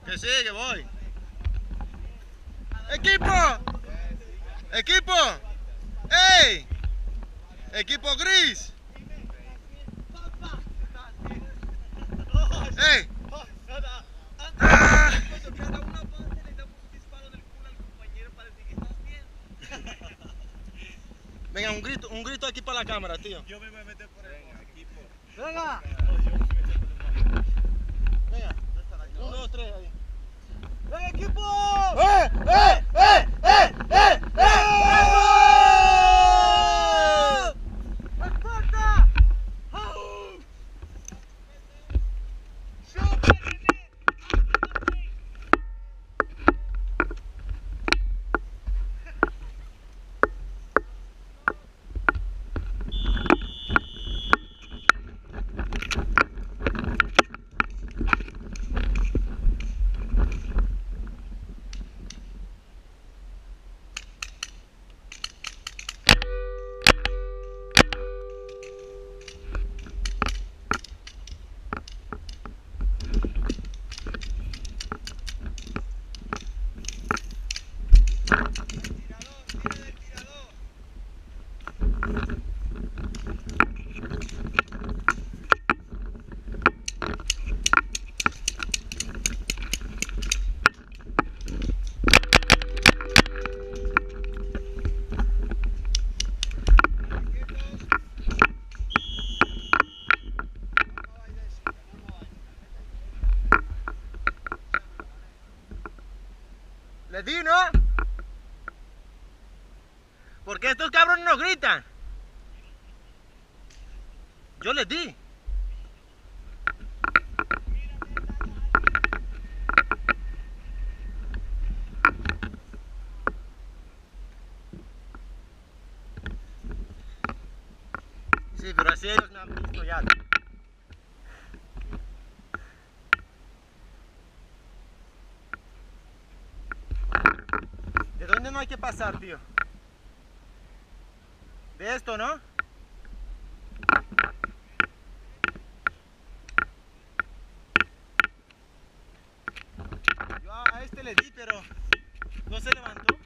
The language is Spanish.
Que sigue, voy. ¡Equipo! ¡Equipo! ¡Ey! ¡Equipo gris! ¡Ey! ¡Ah! Venga, un grito aquí para la cámara, tío. Yo me voy a meter por el equipo. Venga. Venga. 1, 2, 3 ahí. ¡Venga, equipo! ¡Eh! ¡Eh! ¡Eh! ¡Eh! ¡Eh! ¡Eh! ¡Esparta! ¿Les di, no? ¿Por qué estos cabrones no gritan? Yo les di. Sí, pero así ellos me han visto ya. ¿De dónde no hay que pasar, tío? De esto, ¿no? Yo a este le di, pero no se levantó.